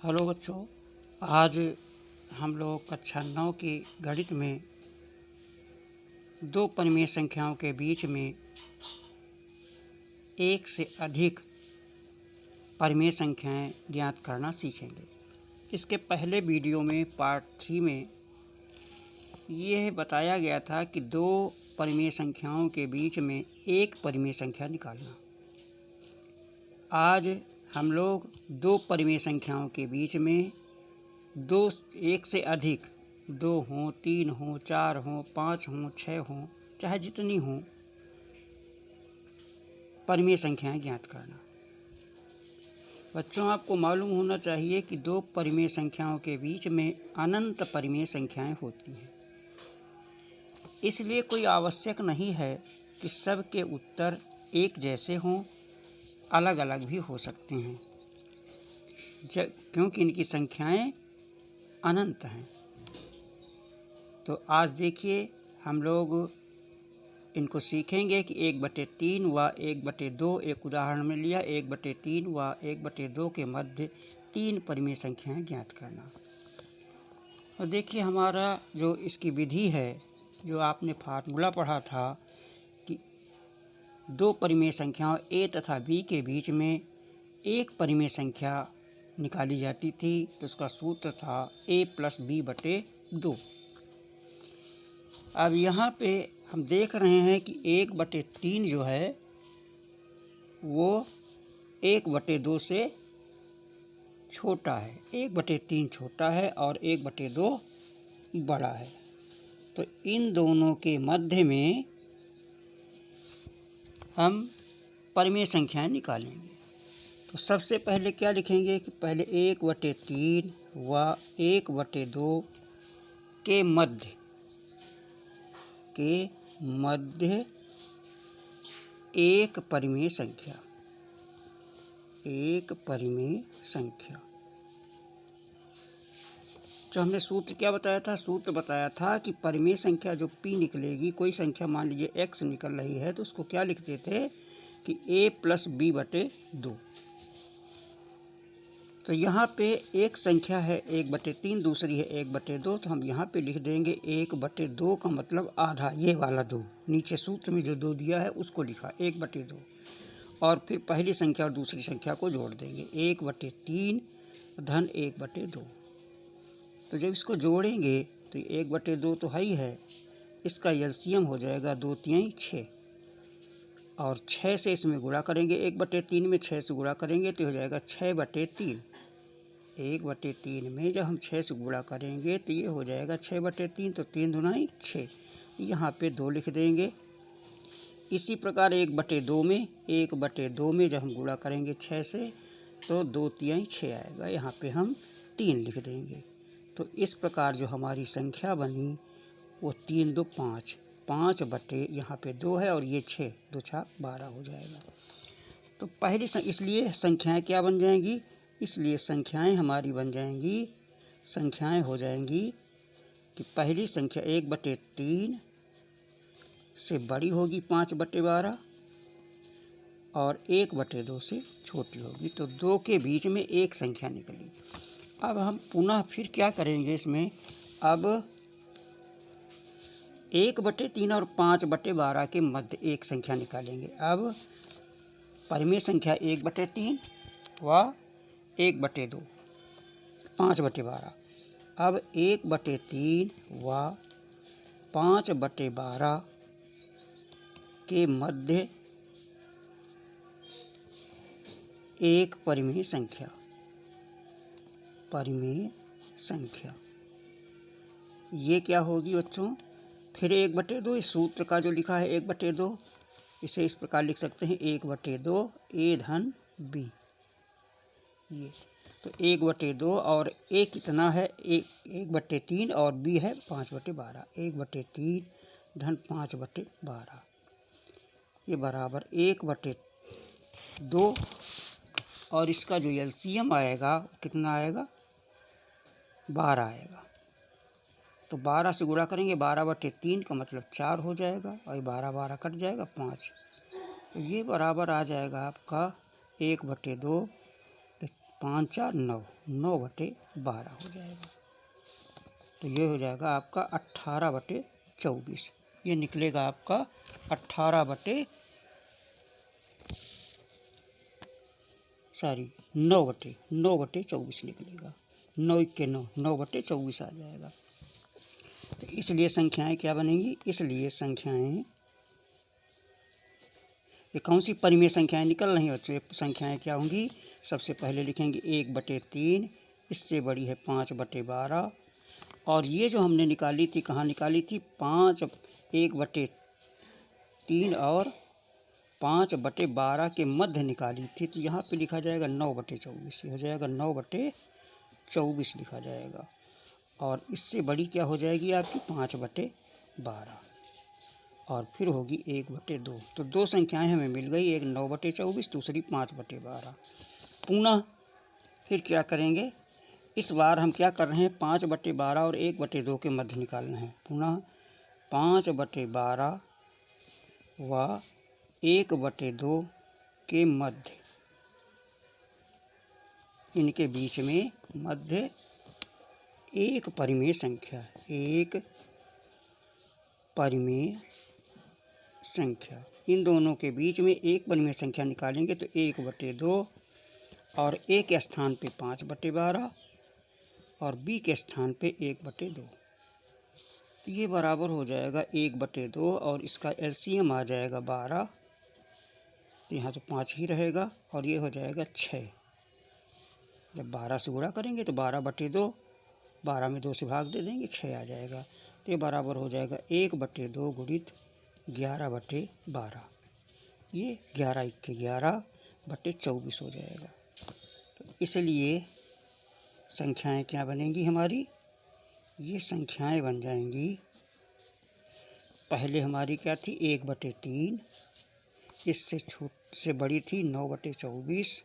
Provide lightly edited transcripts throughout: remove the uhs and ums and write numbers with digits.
Hello बच्चों, आज हम लोग कक्षा 9 की गणित में दो परिमेय संख्याओं के बीच में एक से अधिक परिमेय संख्याएं ज्ञात करना सीखेंगे। इसके पहले वीडियो में पार्ट 3 में यह बताया गया था कि दो परिमेय संख्याओं के बीच में एक परिमेय संख्या निकालना। आज हम लोग दो परिमेय संख्याओं के बीच में एक से अधिक, 2 हों, 3 हों, 4 हों, 5 हों, 6 हों, चाहे जितनी हों, परिमेय संख्याएं ज्ञात करना। बच्चों, आपको मालूम होना चाहिए कि दो परिमेय संख्याओं के बीच में अनंत परिमेय संख्याएं होती हैं। इसलिए कोई आवश्यक नहीं है कि सबके उत्तर एक जैसे हों, अलग अलग भी हो सकते हैं, क्योंकि इनकी संख्याएं अनंत हैं। तो आज देखिए, हम लोग इनको सीखेंगे कि 1/3 व 1/2, एक उदाहरण में लिया 1/3 व 1/2 के मध्य 3 परिमेय संख्याएं ज्ञात करना। और देखिए, हमारा जो इसकी विधि है, जो आपने फार्मूला पढ़ा था कि दो परिमेय संख्याओं a तथा b के बीच में एक परिमेय संख्या निकाली जाती थी, तो उसका सूत्र था a + b/2। अब यहाँ पे हम देख रहे हैं कि 1/3 जो है वो 1/2 से छोटा है। 1/3 छोटा है और 1/2 बड़ा है। तो इन दोनों के मध्य में हम परिमेय संख्याएं निकालेंगे। तो सबसे पहले क्या लिखेंगे कि पहले 1/3 व 1/2 के मध्य एक परिमेय संख्या। जो हमने सूत्र क्या बताया था? सूत्र बताया था कि परिमेय संख्या जो p निकलेगी, कोई संख्या मान लीजिए x निकल रही है, तो उसको क्या लिखते थे कि a + b/2। तो यहाँ पे एक संख्या है 1/3, दूसरी है 1/2, तो हम यहाँ पे लिख देंगे 1/2 का मतलब आधा, ये वाला 2, नीचे सूत्र में जो 2 दिया है उसको लिखा 1/2, और फिर पहली संख्या और दूसरी संख्या को जोड़ देंगे 1/3 धन 1/2। तो जब इसको जोड़ेंगे तो 1/2 तो है ही है, इसका एलसीएम हो जाएगा 2 तिहाई 6, और 6 से इसमें गुणा करेंगे। 1/3 में 6 से गुणा करेंगे तो हो जाएगा 6/3। 1/3 में जब हम 6 से गुणा करेंगे तो ये हो जाएगा 6/3, तो 3 दूनी 6, यहाँ पे 2 लिख देंगे। इसी प्रकार 1/2 में जब हम गुणा करेंगे 6 से तो 2 तिहाई 6 आएगा, यहाँ पे हम 3 लिख देंगे। तो इस प्रकार जो हमारी संख्या बनी वो 3 2 5, 5/ यहाँ पे 2 है और ये 6, 2 6 12 हो जाएगा। तो पहली इसलिए संख्याएं क्या बन जाएंगी? इसलिए संख्याएं हमारी बन जाएंगी, संख्याएं हो जाएंगी कि पहली संख्या 1/3 से बड़ी होगी 5/12 और 1/2 से छोटी होगी। तो 2 के बीच में एक संख्या निकली। अब हम पुनः फिर क्या करेंगे इसमें? अब 1/3 और 5/12 के मध्य एक संख्या निकालेंगे। अब परिमेय संख्या 1/3 व 1/2, 5/12। अब 1/3 व 5/12 के मध्य एक परिमेय संख्या ये क्या होगी बच्चों? फिर 1/2, इस सूत्र का जो लिखा है 1/2, इसे इस प्रकार लिख सकते हैं 1/2 a धन b। ये तो 1/2 और a कितना है? 1/3 और b है 5/12। 1/3 धन 5/12 ये बराबर 1/2, और इसका जो एलसीएम आएगा कितना आएगा? 12 आएगा। तो 12 से गुणा करेंगे, 12/3 का मतलब 4 हो जाएगा, और 12 कट जाएगा 5, तो ये बराबर आ जाएगा आपका 1/2 5 4 9, 9/12 हो जाएगा। तो ये हो जाएगा आपका 18/24। ये निकलेगा आपका 9/24 निकलेगा। 9 के 9, 9/24 आ जाएगा। तो इसलिए संख्याएं क्या बनेंगी? इसलिए संख्याएं, ये कौन सी परिमेय संख्याएं निकल रही हैं बच्चों? ये संख्याएं क्या होंगी? सबसे पहले लिखेंगे 1/3, इससे बड़ी है 5/12, और ये जो हमने निकाली थी, कहाँ निकाली थी? 1/3 और 5/12 के मध्य निकाली थी। तो यहाँ पे लिखा जाएगा 9/24, ये हो जाएगा 9/24 लिखा जाएगा। और इससे बड़ी क्या हो जाएगी आपकी? 5/12, और फिर होगी 1/2। तो दो संख्याएं हमें मिल गई, एक 9/24, दूसरी 5/12। पुनः फिर क्या करेंगे? इस बार हम क्या कर रहे हैं? 5/12 और 1/2 के मध्य निकालना है। पुनः 5/12 व 1/2 के मध्य, इनके बीच में मध्य एक परिमेय संख्या, एक परिमेय संख्या। इन दोनों के बीच में एक परिमेय संख्या निकालेंगे तो 1/2, और ए के स्थान पे 5/12 और बी के स्थान पे 1/2। ये बराबर हो जाएगा 1/2, और इसका एलसीएम आ जाएगा 12। तो यहाँ तो 5 ही रहेगा, और ये हो जाएगा 6। जब 12 से गुणा करेंगे तो 12/2, 12 में 2 से भाग दे देंगे, 6 आ जाएगा। तो ये बराबर हो जाएगा 1/2 गुणित 11/12। ये 11 × 11/24 हो जाएगा। तो इसलिए संख्याएं क्या बनेंगी हमारी? ये संख्याएं बन जाएंगी, पहले हमारी क्या थी? 1/3, इससे बड़ी थी 9/24,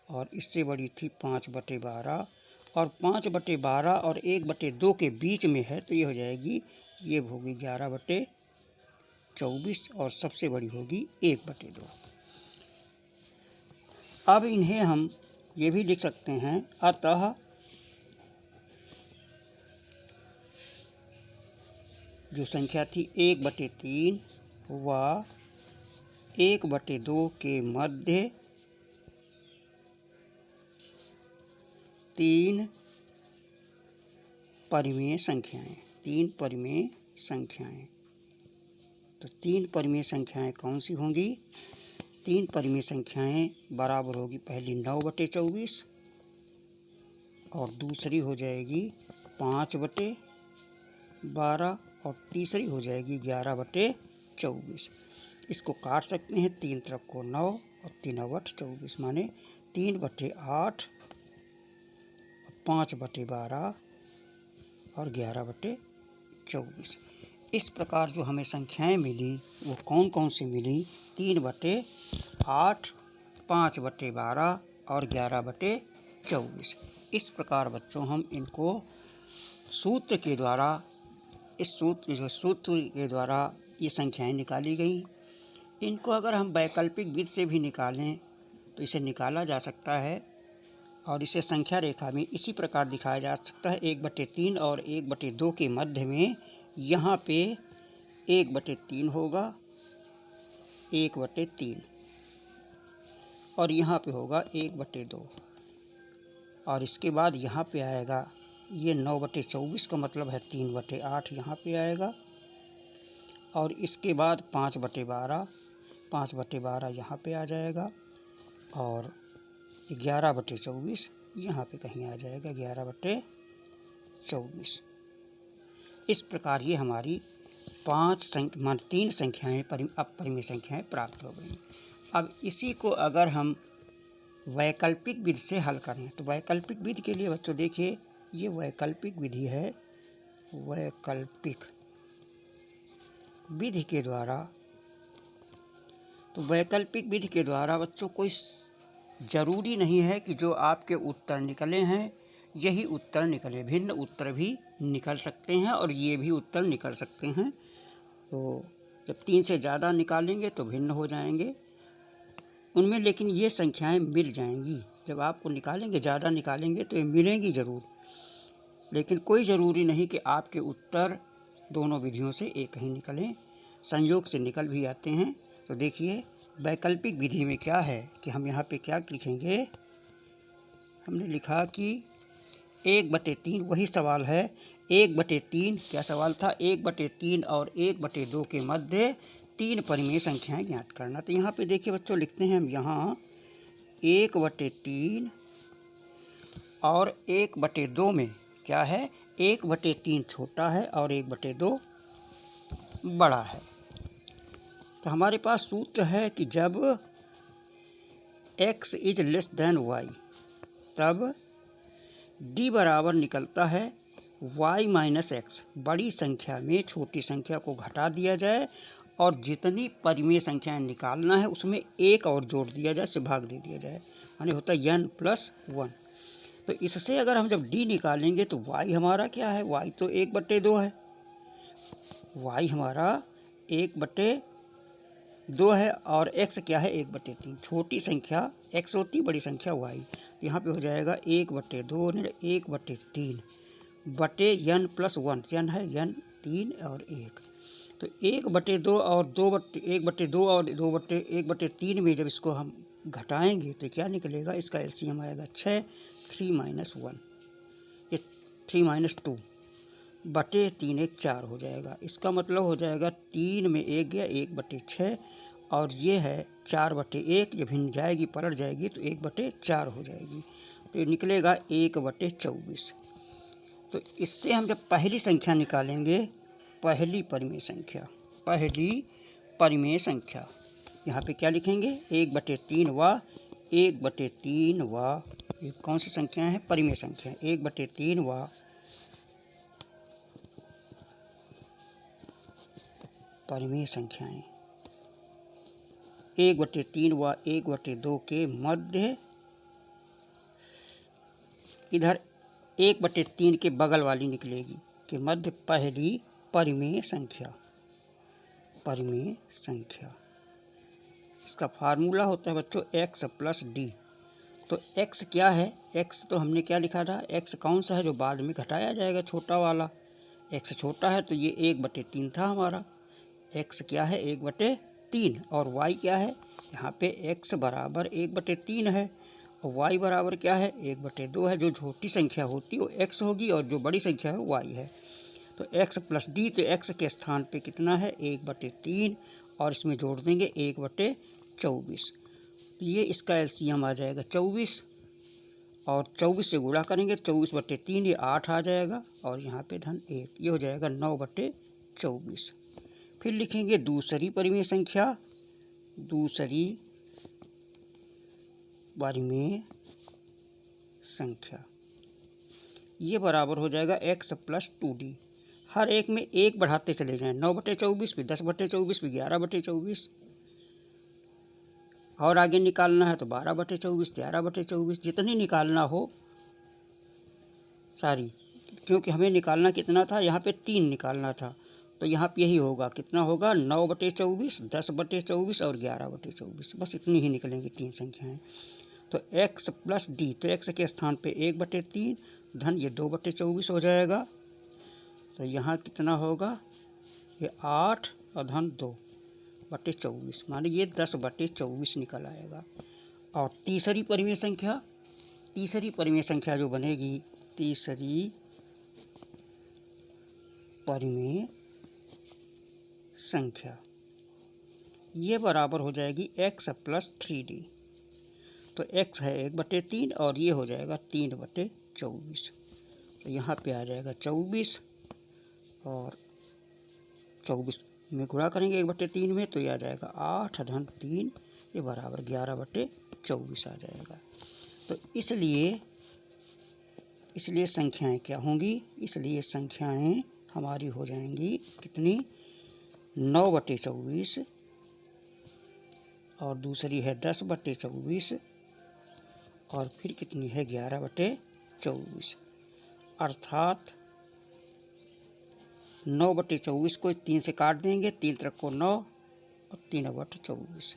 और इससे बड़ी थी 5/12, और 5/12 और 1/2 के बीच में है, तो ये हो जाएगी, ये होगी 11/24, और सबसे बड़ी होगी 1/2। अब इन्हें हम ये भी लिख सकते हैं, अतः जो संख्या थी 1/3 व 1/2 के मध्य 3 परिमेय संख्याएं, 3 परिमेय संख्याएं। तो 3 परिमेय संख्याएं कौन सी होंगी? 3 परिमेय संख्याएं बराबर होगी, पहली 9/24, और दूसरी हो जाएगी 5/12, और तीसरी हो जाएगी 11/24। इसको काट सकते हैं, 3 तरफ को 9 और 3 8 24, माने 3/8, 5/12 और 11/24। इस प्रकार जो हमें संख्याएं मिली वो कौन कौन सी मिली? 3/8, 5/12 और 11/24। इस प्रकार बच्चों हम इनको सूत्र के द्वारा, इस सूत्र के द्वारा ये संख्याएं निकाली गई। इनको अगर हम वैकल्पिक विधि से भी निकालें तो इसे निकाला जा सकता है, और इसे संख्या रेखा में इसी प्रकार दिखाया जा सकता है। 1/3 और 1/2 के मध्य में यहाँ पे 1/3 होगा, 1/3, और यहाँ पे होगा 1/2, और इसके बाद यहाँ पे आएगा ये 9/24 का मतलब है 3/8 यहाँ पे आएगा, और इसके बाद 5/12, 5/12 यहाँ पे आ जाएगा, और 11/24 यहाँ पे कहीं आ जाएगा, 11/24। इस प्रकार ये हमारी 3 संख्याएँ अपरिमेय संख्याएँ प्राप्त हो गई। अब इसी को अगर हम वैकल्पिक विधि से हल करें तो वैकल्पिक विधि के लिए बच्चों देखिए, ये वैकल्पिक विधि है। वैकल्पिक विधि के द्वारा, तो वैकल्पिक विधि के द्वारा बच्चों कोई ज़रूरी नहीं है कि जो आपके उत्तर निकले हैं यही उत्तर निकले, भिन्न उत्तर भी निकल सकते हैं, और ये भी उत्तर निकल सकते हैं। तो जब 3 से ज़्यादा निकालेंगे तो भिन्न हो जाएंगे उनमें, लेकिन ये संख्याएं मिल जाएंगी। जब आपको निकालेंगे, ज़्यादा निकालेंगे तो ये मिलेंगी ज़रूर, लेकिन कोई ज़रूरी नहीं कि आपके उत्तर दोनों विधियों से एक ही निकलें, संयोग से निकल भी आते हैं। तो देखिए वैकल्पिक विधि में क्या है कि हम यहाँ पे क्या लिखेंगे, हमने लिखा कि 1/3, वही सवाल है 1/3, क्या सवाल था, 1/3 और 1/2 के मध्य 3 परिमेय संख्याएं ज्ञात करना। तो यहाँ पे देखिए बच्चों लिखते हैं हम यहाँ 1/3 और 1/2 में क्या है, 1/3 छोटा है और 1/2 बड़ा है। तो हमारे पास सूत्र है कि जब x is less than y तब d बराबर निकलता है y माइनस x। बड़ी संख्या में छोटी संख्या को घटा दिया जाए और जितनी परिमेय संख्याएं निकालना है उसमें एक और जोड़ दिया जाए, से भाग दे दिया जाए, यानी होता है n+1। तो इससे अगर हम जब d निकालेंगे तो y हमारा क्या है, y तो 1/2 है, y हमारा 1/2 है और x क्या है 1/3। छोटी संख्या x होती, बड़ी संख्या y। यहाँ पे हो जाएगा 1/2 1/3 बटे n+1, n है n 3 और 1। तो 1/2 और 1/2 और 1/3 में जब इसको हम घटाएंगे तो क्या निकलेगा, इसका एलसीएम आएगा 6, 3 - 1, ये 3 - 2 बटे 3 1 4 हो जाएगा। इसका मतलब हो जाएगा 3 में 1 गया 1/6 और ये है 4/1, जब भिन्न जाएगी पलट जाएगी तो 1/4 हो जाएगी, तो ये निकलेगा 1/24। तो इससे हम जब पहली संख्या निकालेंगे, पहली परिमेय संख्या यहाँ पे क्या लिखेंगे 1/3 व 1/3 व, ये कौन सी संख्या है, परिमेय संख्या, 1/3 व परिमेय संख्याएं 1/3 व 1/2 के मध्य, इधर 1/3 के बगल वाली निकलेगी के मध्य पहली परिमेय संख्या। इसका फार्मूला होता है बच्चों x + d। तो x क्या है, x तो हमने क्या लिखा था, x कौन सा है जो बाद में घटाया जाएगा, छोटा वाला, x छोटा है तो ये 1/3 था हमारा, x क्या है 1/3 और y क्या है, यहाँ पे x बराबर 1/3 है और y बराबर क्या है 1/2 है। जो छोटी संख्या होती है वो x होगी और जो बड़ी संख्या है वो y है। तो x + d, तो x के स्थान पे कितना है 1/3 और इसमें जोड़ देंगे 1/24, तो ये इसका एलसीएम आ जाएगा 24 और 24 से गुणा करेंगे 24/3, ये 8 आ जाएगा और यहाँ पे धन 1, ये हो जाएगा 9/24। फिर लिखेंगे दूसरी परिमेय संख्या, ये बराबर हो जाएगा x + 2d। हर एक में एक बढ़ाते चले जाएं, 9/24 फिर 10/24 फिर 11/24 और आगे निकालना है तो 12/24 13/24, जितनी निकालना हो सारी, क्योंकि हमें निकालना कितना था, यहाँ पे 3 निकालना था, तो यहाँ पे यही होगा, कितना होगा 9/24 10/24 और 11/24, बस इतनी ही निकलेंगी 3 संख्याएं। तो x + d, तो x के स्थान पे 1/3 धन ये 2/24 हो जाएगा, तो यहाँ कितना होगा, ये 8 और धन 2/24, माने ये 10/24 निकल आएगा। और तीसरी परिमेय संख्या जो बनेगी, तीसरी परिमेय संख्या ये बराबर हो जाएगी x + 3d। तो x है 1/3 और ये हो जाएगा 3/24, तो यहाँ पे आ जाएगा 24 और 24 में गुणा करेंगे 1/3 में तो ये आ जाएगा 8 धन 3, ये बराबर 11/24 आ जाएगा। तो इसलिए संख्याएं क्या होंगी, इसलिए संख्याएं हमारी हो जाएंगी कितनी, 9/24 और दूसरी है 10/24 और फिर कितनी है 11/24, अर्थात 9/24 को 3 से काट देंगे, 3 त्रिक को 9 और 3/24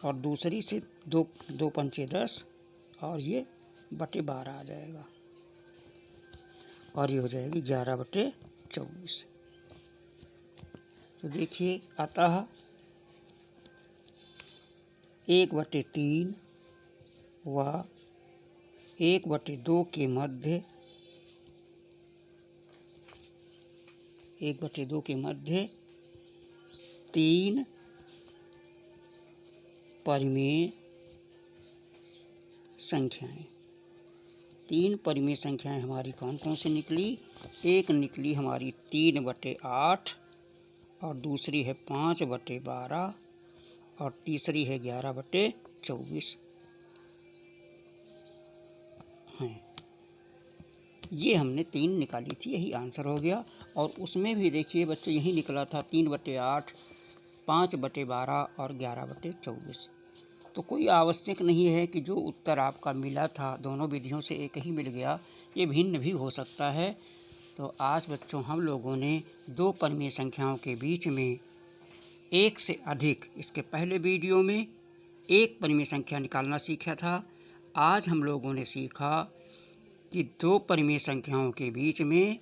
और दूसरी से 2 पंचे 10 और ये बटे 12 आ जाएगा और ये हो जाएगी 11/24। तो देखिए अतः 1/3 व 1/2 के मध्य 1/2 के मध्य 3 परिमेय संख्याएं। 3 परिमेय संख्याएं हमारी कौन कौन सी निकली? एक निकली हमारी 3/8 और दूसरी है 5/12 और तीसरी है 11/24 हैं। ये हमने 3 निकाली थी, यही आंसर हो गया। और उसमें भी देखिए बच्चे यही निकला था 3/8, 5/12 और 11/24। तो कोई आवश्यक नहीं है कि जो उत्तर आपका मिला था दोनों विधियों से एक ही मिल गया, ये भिन्न भी हो सकता है। तो आज बच्चों हम लोगों ने 2 परिमेय संख्याओं के बीच में एक से अधिक, इसके पहले वीडियो में एक परिमेय संख्या निकालना सीखा था। आज हम लोगों ने सीखा कि 2 परिमेय संख्याओं के बीच में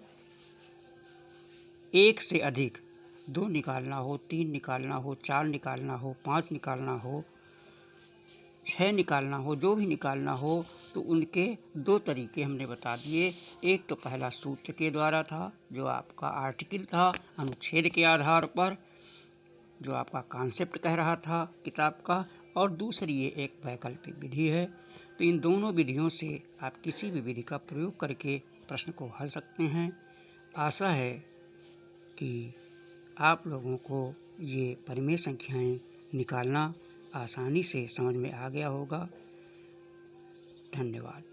एक से अधिक 2 निकालना हो, 3 निकालना हो, 4 निकालना हो, 5 निकालना हो, 6 निकालना हो, जो भी निकालना हो, तो उनके 2 तरीके हमने बता दिए। एक तो पहला सूत्र के द्वारा था, जो आपका आर्टिकल था अनुच्छेद के आधार पर, जो आपका कॉन्सेप्ट कह रहा था किताब का, और दूसरी ये एक वैकल्पिक विधि है। तो इन दोनों विधियों से आप किसी भी विधि का प्रयोग करके प्रश्न को हल सकते हैं। आशा है कि आप लोगों को ये परिमेय संख्याएं निकालना आसानी से समझ में आ गया होगा। धन्यवाद।